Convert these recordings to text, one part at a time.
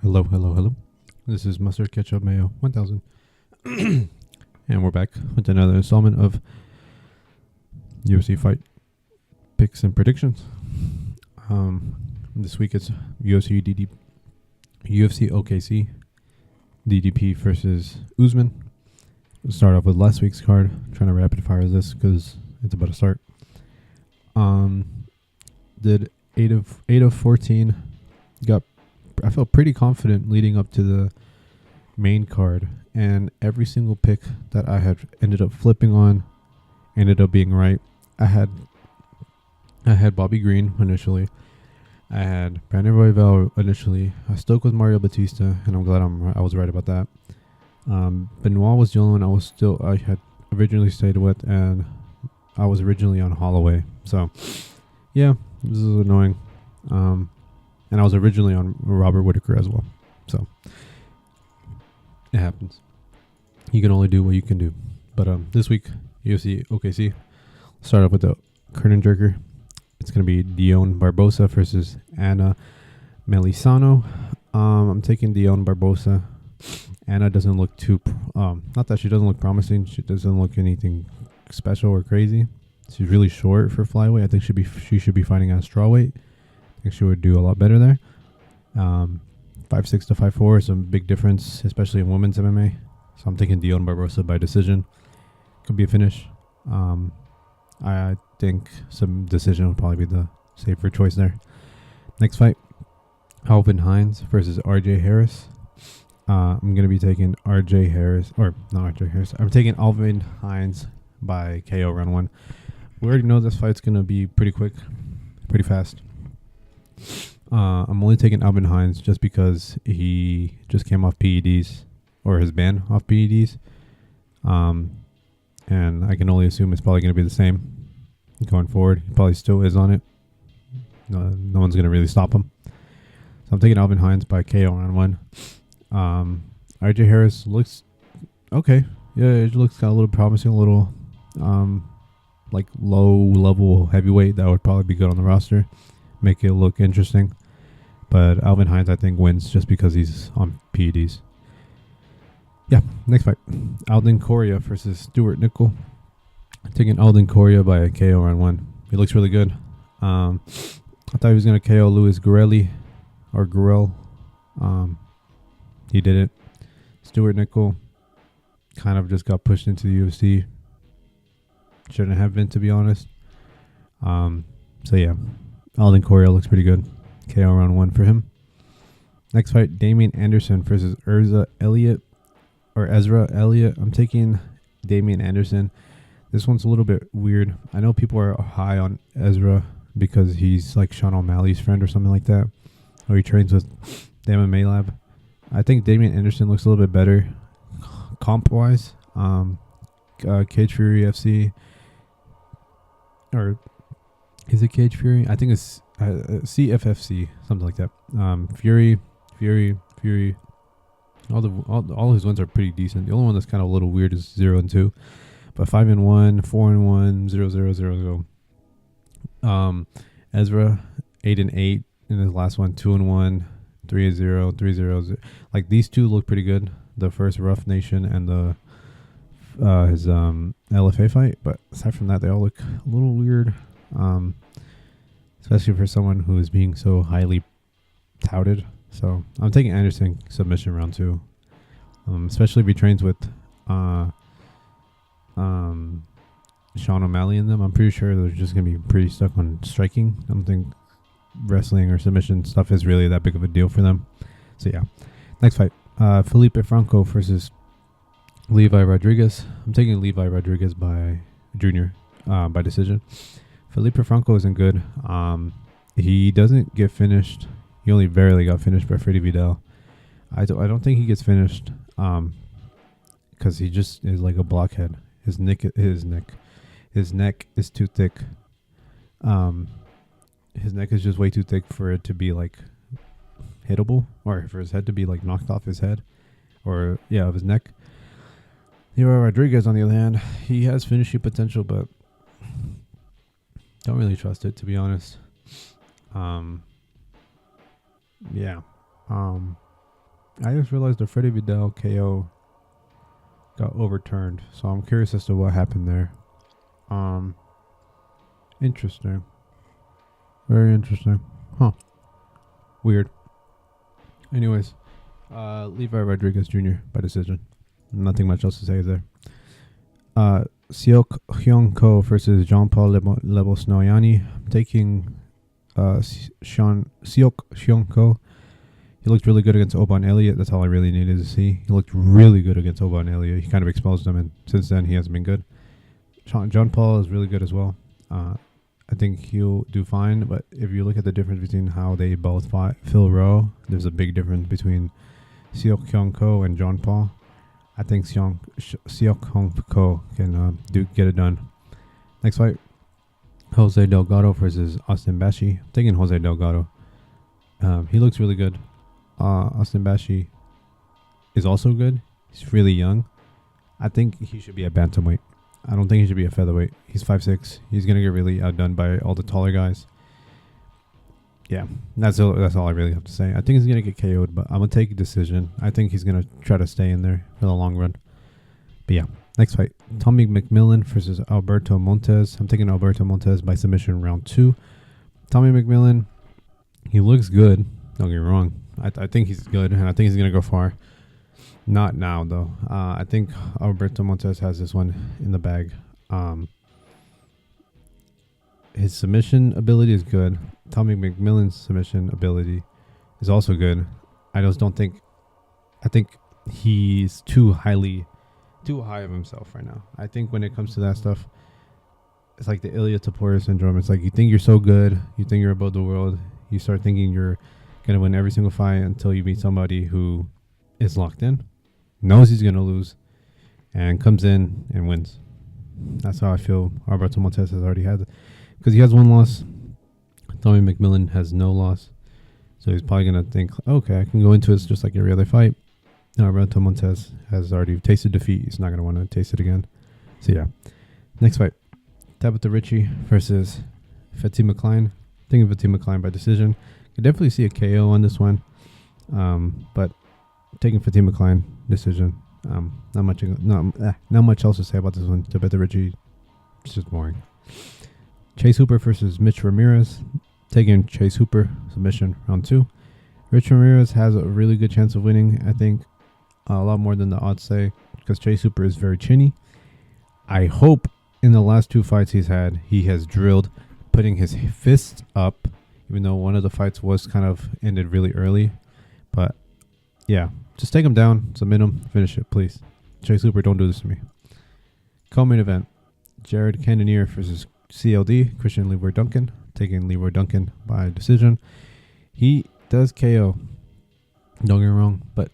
Hello, hello, hello. This is Mustardketchupmayo 1000. And we're back with another installment of UFC fight picks and predictions. This week it's UFC OKC DDP versus Usman. We'll start off with last week's card. Trying to rapid fire this because it's about to start. Did 8 of 14. I felt pretty confident leading up to the main card, and every single pick that I had ended up flipping on ended up being right. I had Bobby Green initially. I had Brandon Royval initially. I stuck with Mario Batista, and I'm glad I was right about that. Benoit was the only one I had originally stayed with, and I was originally on Holloway. So, yeah, this is annoying. And I was originally on Robert Whittaker as well. So, it happens. You can only do what you can do. But this week, UFC OKC. Start off with the curtain jerker. It's going to be Dion Barbosa versus Anna Melisano. I'm taking Dion Barbosa. Anna doesn't look too... not that she doesn't look promising. She doesn't look anything special or crazy. She's really short for flyweight. I think she should be fighting at strawweight. I think she would do a lot better there. 5'6" to 5'4" is a big difference, especially in women's MMA. So I'm taking Dion Barbosa by decision. Could be a finish. I think some decision would probably be the safer choice there. Next fight, Alvin Hines versus RJ Harris. I'm going to be taking I'm taking Alvin Hines by KO round 1. We already know this fight's going to be pretty quick, pretty fast. I'm only taking Alvin Hines just because he just came off PEDs, or has been off PEDs. And I can only assume it's probably going to be the same going forward. He probably still is on it. No one's going to really stop him. So I'm taking Alvin Hines by KO round 1. RJ Harris looks okay. Yeah, it looks got a little promising, a little like low level heavyweight that would probably be good on the roster. Make it look interesting. But Alvin Hines, I think, wins just because he's on PEDs. Yeah, next fight. Alden Correa versus Stuart Nickel. I'm taking Alden Correa by a KO round 1. He looks really good. I thought he was going to KO Luis Guerrero. He didn't. Stuart Nickel kind of just got pushed into the UFC. Shouldn't have been, to be honest. So, yeah. Alden Correa looks pretty good. KO round 1 for him. Next fight, Damian Anderson versus Ezra Elliott. I'm taking Damian Anderson. This one's a little bit weird. I know people are high on Ezra because he's like Sean O'Malley's friend or something like that. Or he trains with the MMA lab. I think Damian Anderson looks a little bit better comp-wise. Cage Fury FC. Or... is it Cage Fury? I think it's CFFC, something like that. Fury. All his wins are pretty decent. The only one that's kind of a little weird is 0-2, but 5-1, 4-1, 0-0. Ezra 8-8 in his last one, 2-1, 3-0, 3-0. Like these two look pretty good. The first Rough Nation and the his LFA fight, but aside from that, they all look a little weird. Especially for someone who is being so highly touted. So I'm taking Anderson submission round 2. Especially if he trains with Sean O'Malley in them. I'm pretty sure they're just going to be pretty stuck on striking. I don't think wrestling or submission stuff is really that big of a deal for them. So yeah. Next fight. Felipe Franco versus Levi Rodriguez. I'm taking Levi Rodriguez by decision. Felipe Franco isn't good. He doesn't get finished. He only barely got finished by Freddie Vidal. I don't think he gets finished because he just is like a blockhead. His neck is too thick. His neck is just way too thick for it to be like hittable, or for his head to be like knocked off his head, of his neck. Levi Rodriguez, on the other hand, he has finishing potential, but don't really trust it, to be honest. I just realized the Freddie Vidal KO got overturned, so I'm curious as to what happened there. Interesting. Very interesting. Huh. Weird. Anyways, Levi Rodriguez Jr. by decision. Nothing much else to say there. Seok Hyung Ko versus Jean-Paul Lebosnoyani. I'm taking Seok Hyung Ko. He looked really good against Oban Elliott. That's all I really needed to see. He looked really good against Oban Elliott. He kind of exposed him, and since then he hasn't been good. John Paul is really good as well. I think he'll do fine, but if you look at the difference between how they both fought Phil Rowe, there's a big difference between Seok Hyung Ko and John Paul. I think Seok Hyung Ko can get it done. Next fight, Jose Delgado versus Austin Bashi. I'm taking Jose Delgado. He looks really good. Austin Bashi is also good. He's really young. I think he should be a bantamweight. I don't think he should be a featherweight. He's 5'6". He's going to get really outdone by all the taller guys. Yeah, that's all I really have to say. I think he's going to get KO'd, but I'm going to take a decision. I think he's going to try to stay in there for the long run. But yeah, next fight. Tommy McMillan versus Alberto Montes. I'm taking Alberto Montes by submission round 2. Tommy McMillan, he looks good. Don't get me wrong. I think he's good, and I think he's going to go far. Not now, though. I think Alberto Montes has this one in the bag. His submission ability is good. Tommy McMillan's submission ability is also good. I just don't think... I think he's too high of himself right now. I think when it comes to that stuff, it's like the Ilya Taporia syndrome. It's like you think you're so good, you think you're above the world, you start thinking you're going to win every single fight until you meet somebody who is locked in, knows he's going to lose, and comes in and wins. That's how I feel Alberto Montes has already had. Because he has one loss. Tommy McMillan has no loss. So he's probably going to think, okay, I can go into it just like every other fight. Alberto Montes has already tasted defeat. He's not going to want to taste it again. So yeah. Next fight. Tabitha Ritchie versus Fatima Klein. I think of Fatima Klein by decision. Could definitely see a KO on this one. But taking Fatima Klein decision. Not much else to say about this one. Tabitha Ritchie, it's just boring. Chase Hooper versus Mitch Ramirez. Taking Chase Hooper submission round 2. Rich Ramirez has a really good chance of winning. I think a lot more than the odds say, because Chase Hooper is very chinny. I hope in the last 2 fights he's had, he has drilled putting his fists up, even though one of the fights was kind of ended really early. But yeah, just take him down, submit him, finish it, please. Chase Hooper, don't do this to me. Co-main event, Jared Cannonier versus CLD, Christian Leroy Duncan. Taking Leroy Duncan by decision. He does KO. Don't get me wrong, but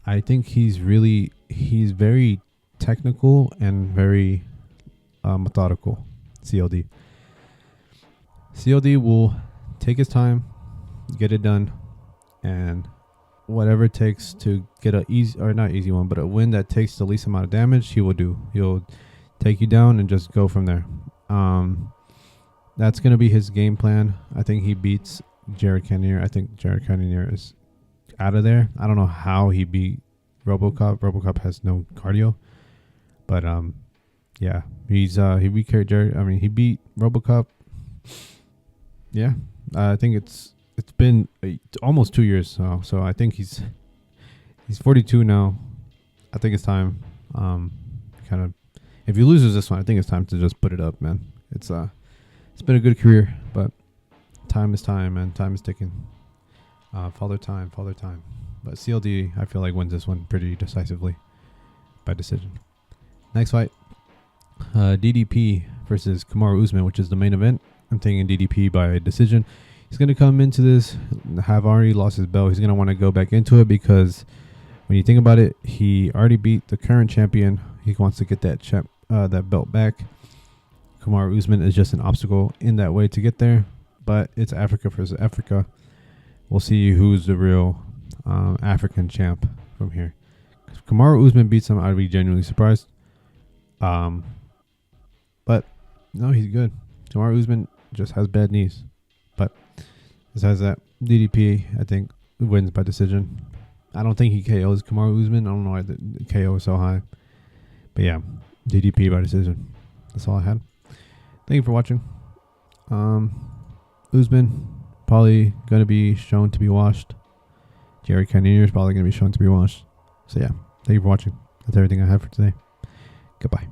I think he's very technical and very methodical. CLD will take his time, get it done, and whatever it takes to get a win that takes the least amount of damage, he will do. He'll take you down and just go from there. That's going to be his game plan. I think he beats Jared Cannonier. I think Jared Cannonier is out of there. I don't know how he beat RoboCop. RoboCop has no cardio. But, yeah. He beat Jared. I mean, he beat RoboCop. Yeah. I think it's been almost 2 years. So I think he's 42 now. I think it's time. If he loses this one, I think it's time to just put it up, man. It's been a good career, but time is time, and time is ticking. Father time. But CLD, I feel like, wins this one pretty decisively by decision. Next fight, DDP versus Kamaru Usman, which is the main event. I'm taking DDP by decision. He's going to come into this, have already lost his belt. He's going to want to go back into it because when you think about it, he already beat the current champion. He wants to get that belt back. Kamaru Usman is just an obstacle in that way to get there, but it's Africa versus Africa. We'll see who's the real African champ from here. If Kamaru Usman beats him, I'd be genuinely surprised. But no, he's good. Kamaru Usman just has bad knees. But besides that, DDP, I think, wins by decision. I don't think he KOs Kamaru Usman. I don't know why the KO is so high. But yeah, DDP by decision. That's all I had. Thank you for watching. Usman probably going to be shown to be washed. Jerry Cannonier is probably going to be shown to be washed. So yeah, thank you for watching. That's everything I have for today. Goodbye.